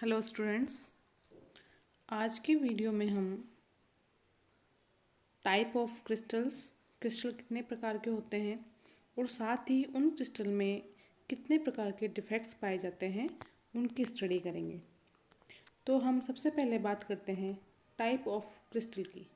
Hello students. आज की video में हम टाइप ऑफ क्रिस्टल कितने प्रकार के होते हैं और साथ ही उन क्रिस्टल में कितने प्रकार के डिफेक्ट्स पाए जाते हैं उनकी स्टडी करेंगे। तो हम सबसे पहले बात करते हैं टाइप ऑफ क्रिस्टल की।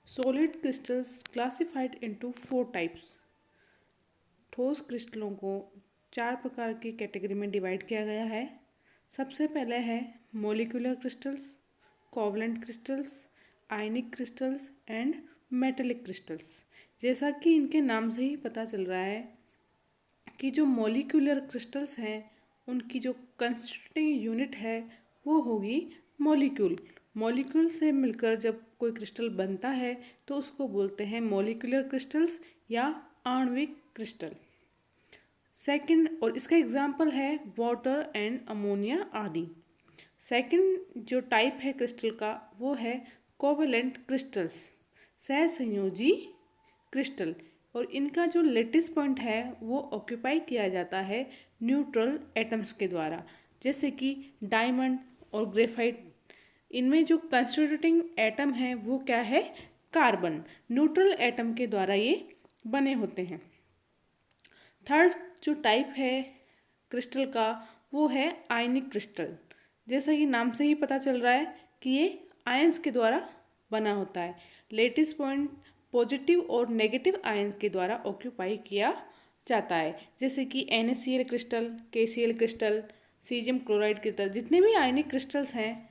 Solid crystals classified into 4 types. ठोस क्रिस्टलों को 4 प्रकार की कैटेगरी में डिवाइड किया गया है। सबसे पहले है molecular crystals, covalent crystals, ionic crystals and metallic crystals. जैसा कि इनके नाम से ही पता चल रहा है कि जो मोलिकुलर क्रिस्टल्स हैं उनकी जो कंस्टिट्यूटिंग यूनिट है वो होगी मॉलिक्यूल। मॉलिक्यूल से मिलकर जब कोई क्रिस्टल बनता है तो उसको बोलते हैं मॉलिकुलर क्रिस्टल्स या आणविक क्रिस्टल। सेकंड, और इसका एग्जाम्पल है वाटर एंड अमोनिया आदि। सेकंड जो टाइप है क्रिस्टल का वो है कोवेलेंट क्रिस्टल्स, सहसंयोजी क्रिस्टल। और इनका जो लेटिस पॉइंट है वो ऑक्यूपाई किया जाता है न्यूट्रल एटम्स के द्वारा, जैसे कि डायमंड और ग्रेफाइट। इनमें जो कंस्टिट्यूटिंग एटम है वो क्या है, कार्बन। न्यूट्रल एटम के द्वारा ये बने होते हैं। थर्ड जो टाइप है क्रिस्टल का वो है आयनिक क्रिस्टल। जैसा कि नाम से ही पता चल रहा है कि ये आयंस के द्वारा बना होता है। लेटिस पॉइंट पॉजिटिव और नेगेटिव आयंस के द्वारा ऑक्यूपाई किया जाता है, जैसे कि NaCl crystal, KCl crystal, caesium chloride crystal. जितने भी आयनिक क्रिस्टल्स हैं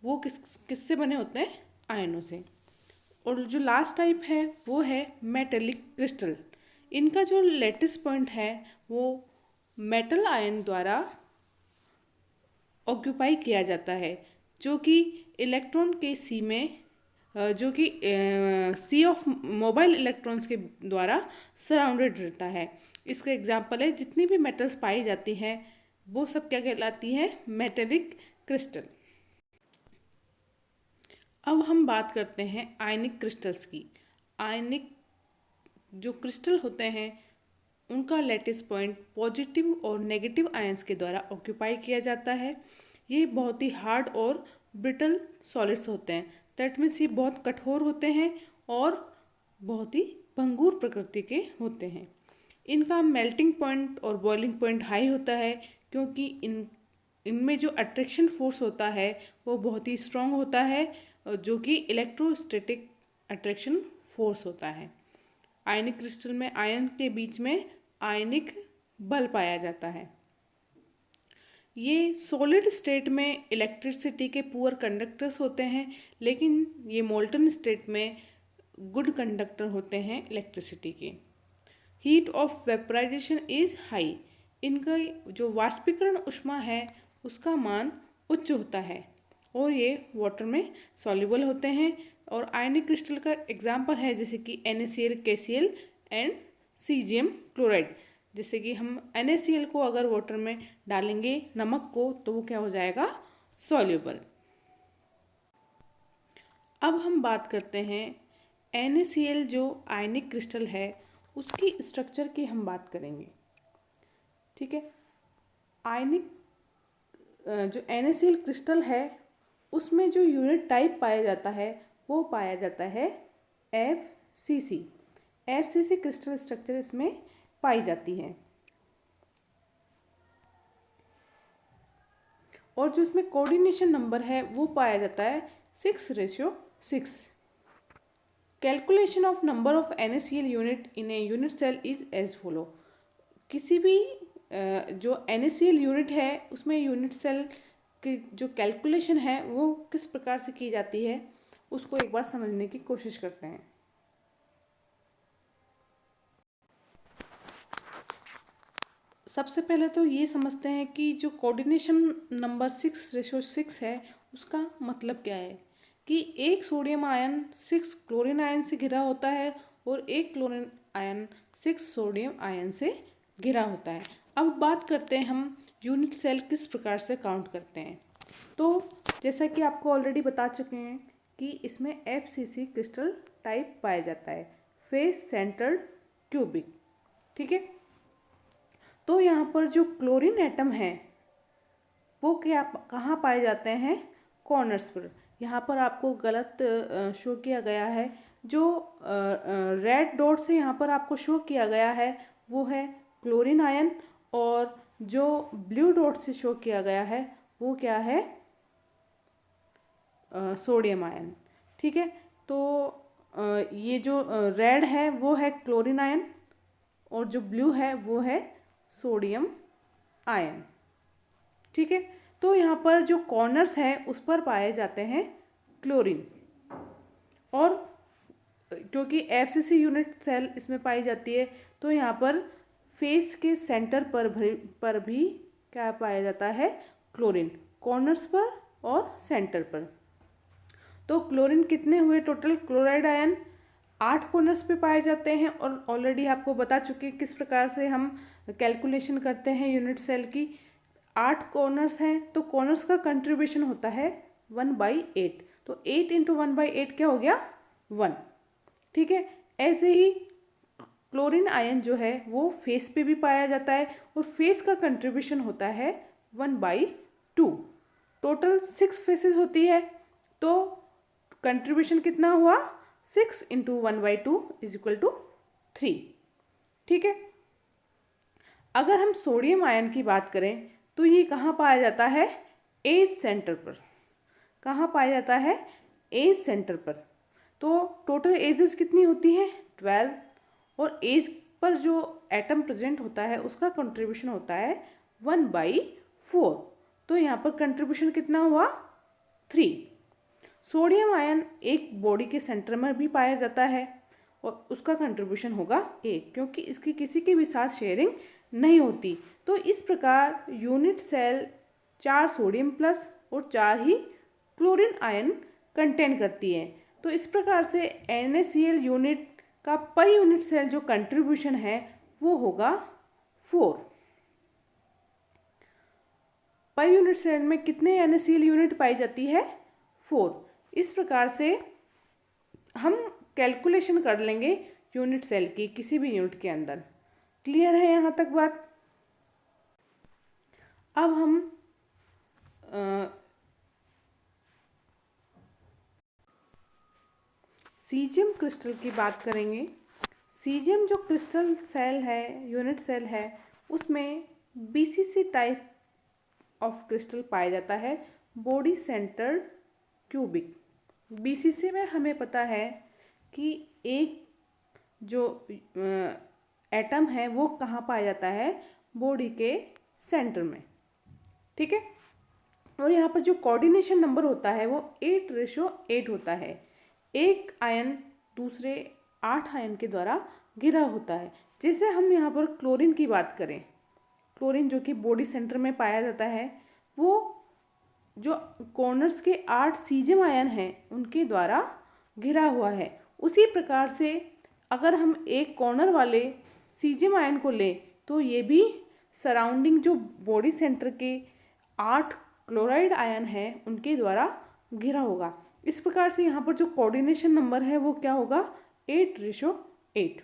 वो किससे बने होते हैं, आयनों से। और जो लास्ट टाइप है वो है मेटेलिक क्रिस्टल। इनका जो लेटिस पॉइंट है वो मेटल आयन द्वारा ऑक्यूपाई किया जाता है, जो कि इलेक्ट्रॉन के सी में जो कि सी ऑफ मोबाइल इलेक्ट्रॉन्स के द्वारा सराउंडेड रहता है। इसका एग्जांपल है जितनी भी मेटल्स पाई जाती हैं वो सब क्या कहलाती हैं, मेटेलिक क्रिस्टल। अब हम बात करते हैं आयनिक क्रिस्टल्स की। आयनिक जो क्रिस्टल होते हैं उनका लेटिस पॉइंट पॉजिटिव और नेगेटिव आयंस के द्वारा ऑक्यूपाई किया जाता है। ये बहुत ही हार्ड और ब्रिटल सॉलिड्स होते हैं। दैट मीन्स ये बहुत कठोर होते हैं और बहुत ही भंगुर प्रकृति के होते हैं। इनका मेल्टिंग पॉइंट और बॉइलिंग पॉइंट हाई होता है, क्योंकि इनमें जो अट्रैक्शन फोर्स होता है वो बहुत ही स्ट्रॉन्ग होता है, जो कि इलेक्ट्रोस्टैटिक अट्रैक्शन फोर्स होता है। आयनिक क्रिस्टल में आयन के बीच में आयनिक बल पाया जाता है। ये सॉलिड स्टेट में इलेक्ट्रिसिटी के पुअर कंडक्टर्स होते हैं, लेकिन ये मोल्टन स्टेट में गुड कंडक्टर होते हैं इलेक्ट्रिसिटी के। Heat of vaporization is high. इनका जो वाष्पीकरण ऊष्मा है उसका मान उच्च होता है और ये वाटर में सॉल्युबल होते हैं। और आयनिक क्रिस्टल का एग्जाम्पल है जैसे कि NaCl, KCl and caesium chloride. जैसे कि हम NaCl को अगर वाटर में डालेंगे नमक को तो वो क्या हो जाएगा, सॉल्युबल। अब हम बात करते हैं NaCl जो आयनिक क्रिस्टल है उसकी स्ट्रक्चर की हम बात करेंगे। ठीक है, आयनिक जो NaCl क्रिस्टल है उसमें जो यूनिट टाइप पाया जाता है वो पाया जाता है FCC। FCC क्रिस्टल स्ट्रक्चर इसमें पाई जाती है। और जो इसमें कोऑर्डिनेशन नंबर है वो पाया जाता है 6:6। Calculation of number of NaCl unit in a unit cell is as follow. किसी भी जो NaCl यूनिट है उसमें यूनिट सेल की जो कैलकुलेशन है वो किस प्रकार से की जाती है उसको एक बार समझने की कोशिश करते हैं। सबसे पहले तो ये समझते हैं कि जो कोऑर्डिनेशन नंबर 6:6 है उसका मतलब क्या है, कि एक सोडियम आयन 6 क्लोरीन आयन से घिरा होता है और एक क्लोरीन आयन 6 सोडियम आयन से घिरा होता है। अब बात करते हैं हम यूनिट सेल किस प्रकार से काउंट करते हैं। तो जैसा कि आपको ऑलरेडी बता चुके हैं कि इसमें FCC क्रिस्टल टाइप पाया जाता है, फेस सेंटर्ड क्यूबिक। ठीक है, तो यहाँ पर जो क्लोरीन एटम है वो क्या कहाँ पाए जाते हैं? कॉर्नर्स पर। यहाँ पर आपको गलत शो किया गया है। जो रेड डॉट से यहाँ पर आपको शो किया गया है वो है क्लोरीन आयन, और जो ब्लू डॉट से शो किया गया है वो क्या है? Sodium ion. ठीक है, तो ये जो रेड है वो है क्लोरीन आयन, और जो ब्लू है वो है सोडियम आयन। ठीक है, तो यहाँ पर जो कॉर्नर्स हैं उस पर पाए जाते हैं क्लोरीन, और क्योंकि एफसीसी यूनिट सेल इसमें पाई जाती है तो यहाँ पर फेस के सेंटर पर भी क्या पाया जाता है? क्लोरीन, कॉर्नर्स पर और सेंटर पर। तो क्लोरीन कितने हुए टोटल? क्लोराइड आयन 8 कॉर्नर्स पे पाए जाते हैं, और ऑलरेडी आपको बता चुके किस प्रकार से हम कैलकुलेशन करते हैं यूनिट सेल की। 8 कॉर्नर्स हैं तो कॉर्नर्स का कंट्रीब्यूशन होता है 1/8, तो 8 इंटू 1/8 क्या हो गया? 1। ठीक है, ऐसे ही क्लोरीन आयन जो है वो फेस पे भी पाया जाता है, और फेस का कंट्रीब्यूशन होता है 1/2। टोटल 6 फेसेस होती है, तो कंट्रीब्यूशन कितना हुआ? 6 इंटू 1/2 इज इक्वल टू 3। ठीक है, अगर हम सोडियम आयन की बात करें तो ये कहाँ पाया जाता है? एज सेंटर पर। कहाँ पाया जाता है? एज सेंटर पर। तो टोटल एजेस कितनी होती हैं? 12, और एज पर जो एटम प्रेजेंट होता है उसका कंट्रीब्यूशन होता है 1/4। तो यहाँ पर कंट्रीब्यूशन कितना हुआ? 3। सोडियम आयन एक बॉडी के सेंटर में भी पाया जाता है, और उसका कंट्रीब्यूशन होगा 1, क्योंकि इसकी किसी के भी साथ शेयरिंग नहीं होती। तो इस प्रकार यूनिट सेल 4 सोडियम प्लस और 4 ही क्लोरीन आयन कंटेन करती है। तो इस प्रकार से NaCl यूनिट का पर यूनिट सेल जो कंट्रीब्यूशन है वो होगा 4। पर यूनिट सेल में कितने NaCl यूनिट पाई जाती है? 4। इस प्रकार से हम कैलकुलेशन कर लेंगे यूनिट सेल की किसी भी यूनिट के अंदर। क्लियर है यहाँ तक बात? अब हम सीजियम क्रिस्टल की बात करेंगे। सीजियम जो क्रिस्टल सेल है, यूनिट सेल है, उसमें BCC टाइप ऑफ क्रिस्टल पाया जाता है, बॉडी सेंटर्ड क्यूबिक। BCC में हमें पता है कि एक जो एटम है वो कहाँ पाया जाता है? बॉडी के सेंटर में। ठीक है, और यहाँ पर जो कोऑर्डिनेशन नंबर होता है वो 8:8 होता है। एक आयन दूसरे 8 आयन के द्वारा घिरा होता है। जैसे हम यहाँ पर क्लोरीन की बात करें, क्लोरीन जो कि बॉडी सेंटर में पाया जाता है, वो जो कॉर्नर्स के 8 सीजियम आयन हैं उनके द्वारा घिरा हुआ है। उसी प्रकार से अगर हम एक कॉर्नर वाले सीजियम आयन को लें तो ये भी सराउंडिंग जो बॉडी सेंटर के 8 क्लोराइड आयन हैं उनके द्वारा घिरा होगा। इस प्रकार से यहाँ पर जो कोऑर्डिनेशन नंबर है वो क्या होगा? 8:8।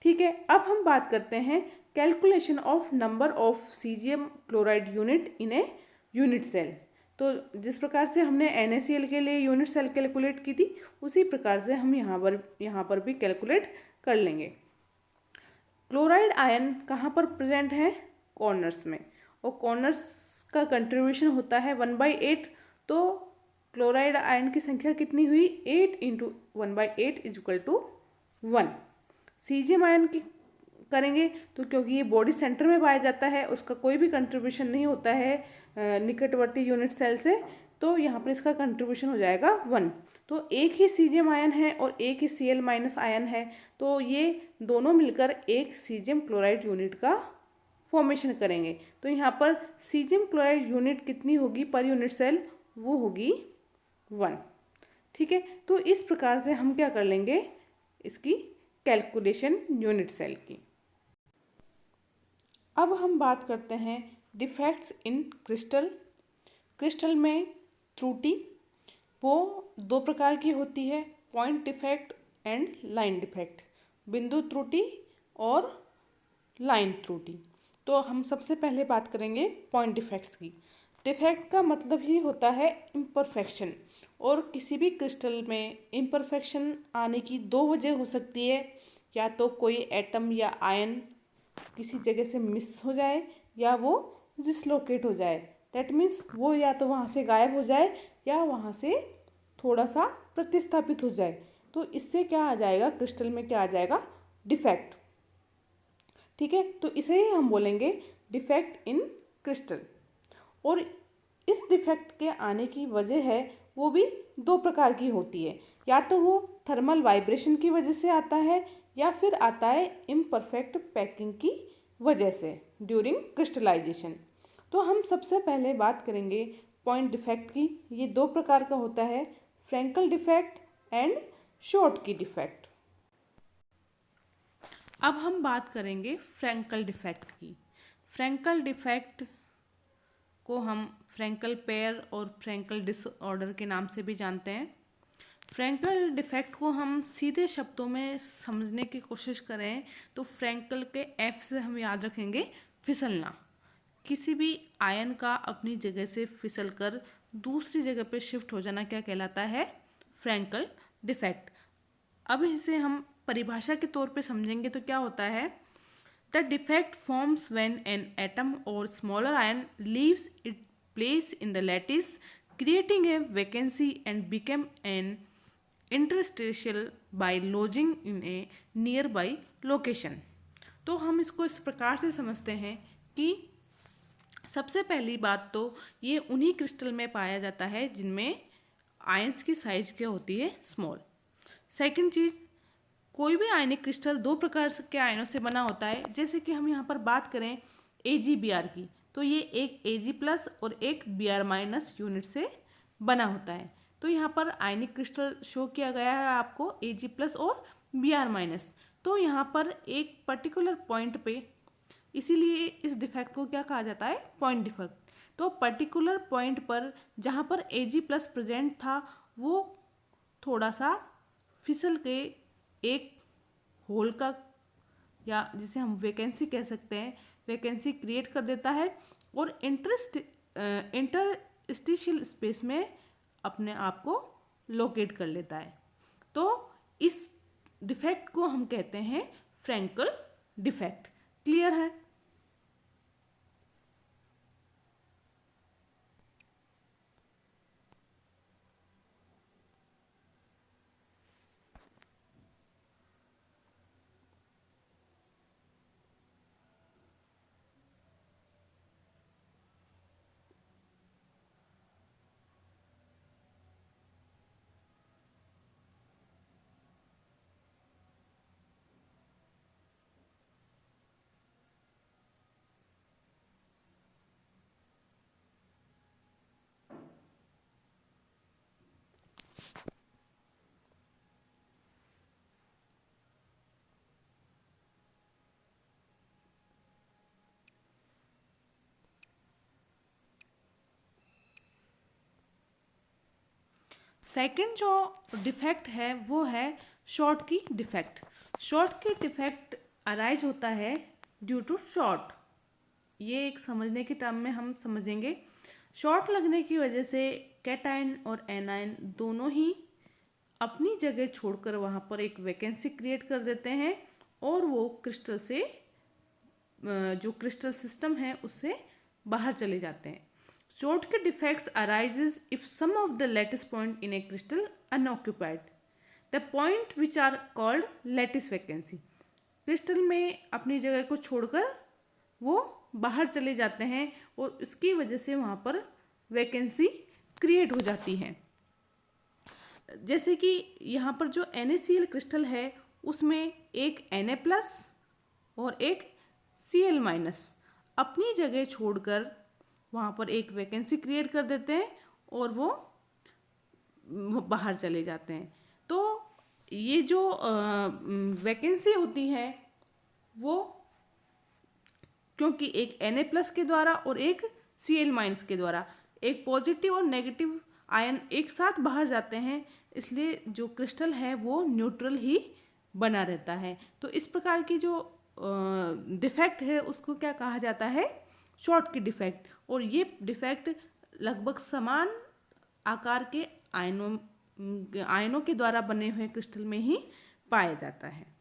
ठीक है, अब हम बात करते हैं calculation of number of caesium chloride unit in a unit cell. तो जिस प्रकार से हमने NaCl के लिए यूनिट सेल कैलकुलेट की थी उसी प्रकार से हम यहाँ पर भी कैलकुलेट कर लेंगे। क्लोराइड आयन कहाँ पर प्रेजेंट है? कॉर्नर्स में, और कॉर्नर्स का कंट्रीब्यूशन होता है 1/8। तो क्लोराइड आयन की संख्या कितनी हुई? 8 into 1/8 is equal to 1। Caesium ion की करेंगे तो क्योंकि ये बॉडी सेंटर में पाया जाता है उसका कोई भी कंट्रीब्यूशन नहीं होता है निकटवर्ती यूनिट सेल से, तो यहाँ पर इसका कंट्रीब्यूशन हो जाएगा 1। तो एक ही सीजियम आयन है और एक ही Cl- आयन है, तो ये दोनों मिलकर एक सीजियम क्लोराइड यूनिट का फॉर्मेशन करेंगे। तो यहाँ पर सीजियम क्लोराइड यूनिट कितनी होगी पर यूनिट सेल? वो होगी 1। ठीक है, तो इस प्रकार से हम क्या कर लेंगे इसकी कैलकुलेशन यूनिट सेल की। अब हम बात करते हैं डिफेक्ट्स इन क्रिस्टल। क्रिस्टल में त्रुटि वो 2 प्रकार की होती है, point defect and line defect. बिंदु त्रुटि और लाइन त्रुटि। तो हम सबसे पहले बात करेंगे पॉइंट डिफेक्ट्स की। डिफेक्ट का मतलब ही होता है इम्परफेक्शन, और किसी भी क्रिस्टल में इम्परफेक्शन आने की दो वजह हो सकती है। या तो कोई एटम या आयन किसी जगह से मिस हो जाए, या वो डिसलोकेट हो जाए। दैट मीन्स वो या तो वहाँ से गायब हो जाए या वहाँ से थोड़ा सा प्रतिस्थापित हो जाए। तो इससे क्या आ जाएगा, क्रिस्टल में क्या आ जाएगा, डिफेक्ट। ठीक है, तो इसे ही हम बोलेंगे डिफेक्ट इन क्रिस्टल। और इस डिफेक्ट के आने की वजह है वो भी दो प्रकार की होती है। या तो वो थर्मल वाइब्रेशन की वजह से आता है, या फिर आता है इम्परफेक्ट पैकिंग की वजह से ड्यूरिंग क्रिस्टलाइजेशन। तो हम सबसे पहले बात करेंगे पॉइंट डिफेक्ट की। ये दो प्रकार का होता है, Frenkel defect and Schottky defect. अब हम बात करेंगे फ्रैंकल डिफेक्ट की। फ्रैंकल डिफेक्ट को हम फ्रैंकल पेयर और फ्रैंकल डिसऑर्डर के नाम से भी जानते हैं। फ्रैंकल डिफेक्ट को हम सीधे शब्दों में समझने की कोशिश करें तो फ्रैंकल के एफ से हम याद रखेंगे फिसलना। किसी भी आयन का अपनी जगह से फिसल कर दूसरी जगह पर शिफ्ट हो जाना क्या कहलाता है, फ्रैंकल डिफेक्ट। अब इसे हम परिभाषा के तौर पे समझेंगे तो क्या होता है, the defect forms when an atom or smaller ion leaves it place in the lattice creating a vacancy and become an interstitial by lodging in a nearby location. तो हम इसको इस प्रकार से समझते हैं कि सबसे पहली बात तो ये उन्हीं क्रिस्टल में पाया जाता है जिनमें आयंस की साइज क्या होती है, स्मॉल। सेकंड चीज़, कोई भी आयनिक क्रिस्टल दो प्रकार के आयनों से बना होता है। जैसे कि हम यहाँ पर बात करें AgBr की, तो ये एक Ag+ और एक Br- यूनिट से बना होता है। तो यहाँ पर आयनिक क्रिस्टल शो किया गया है आपको Ag+ और Br-। तो यहाँ पर एक पर्टिकुलर पॉइंट पे, इसीलिए इस डिफेक्ट को क्या कहा जाता है, पॉइंट डिफेक्ट। तो पर्टिकुलर पॉइंट पर जहाँ पर Ag+ प्रेजेंट था वो थोड़ा सा फिसल के एक होल का, या जिसे हम वैकेंसी कह सकते हैं, वैकेंसी क्रिएट कर देता है और इंटरस्टिशियल स्पेस में अपने आप को लोकेट कर लेता है। तो इस डिफेक्ट को हम कहते हैं फ्रैंकल डिफेक्ट। क्लियर है? सेकंड जो डिफेक्ट है वो है शॉर्ट की डिफेक्ट। शॉर्ट की डिफेक्ट अराइज होता है ड्यू टू शॉर्ट। ये एक समझने के टर्म में हम समझेंगे। शॉर्ट लगने की वजह से कैटायन और एनायन दोनों ही अपनी जगह छोड़कर वहाँ पर एक वैकेंसी क्रिएट कर देते हैं और वो क्रिस्टल से, जो क्रिस्टल सिस्टम है उससे बाहर चले जाते हैं। Schottky defects arises if some of the lattice point in a crystal unoccupied, the point which are called lattice vacancy। Crystal में अपनी जगह को छोड़कर वो बाहर चले जाते हैं और उसकी वजह से वहाँ पर वैकेंसी क्रिएट हो जाती है। जैसे कि यहाँ पर जो NaCl क्रिस्टल है उसमें एक Na+ और एक Cl- अपनी जगह छोड़कर वहाँ पर एक वैकेंसी क्रिएट कर देते हैं और वो बाहर चले जाते हैं। तो ये जो वैकेंसी होती है वो क्योंकि एक Na+ के द्वारा और एक Cl- के द्वारा एक पॉजिटिव और नेगेटिव आयन एक साथ बाहर जाते हैं, इसलिए जो क्रिस्टल है वो न्यूट्रल ही बना रहता है। तो इस प्रकार की जो डिफेक्ट है उसको क्या कहा जाता है, शॉर्ट की डिफेक्ट। और ये डिफेक्ट लगभग समान आकार के आयनों के द्वारा बने हुए क्रिस्टल में ही पाया जाता है।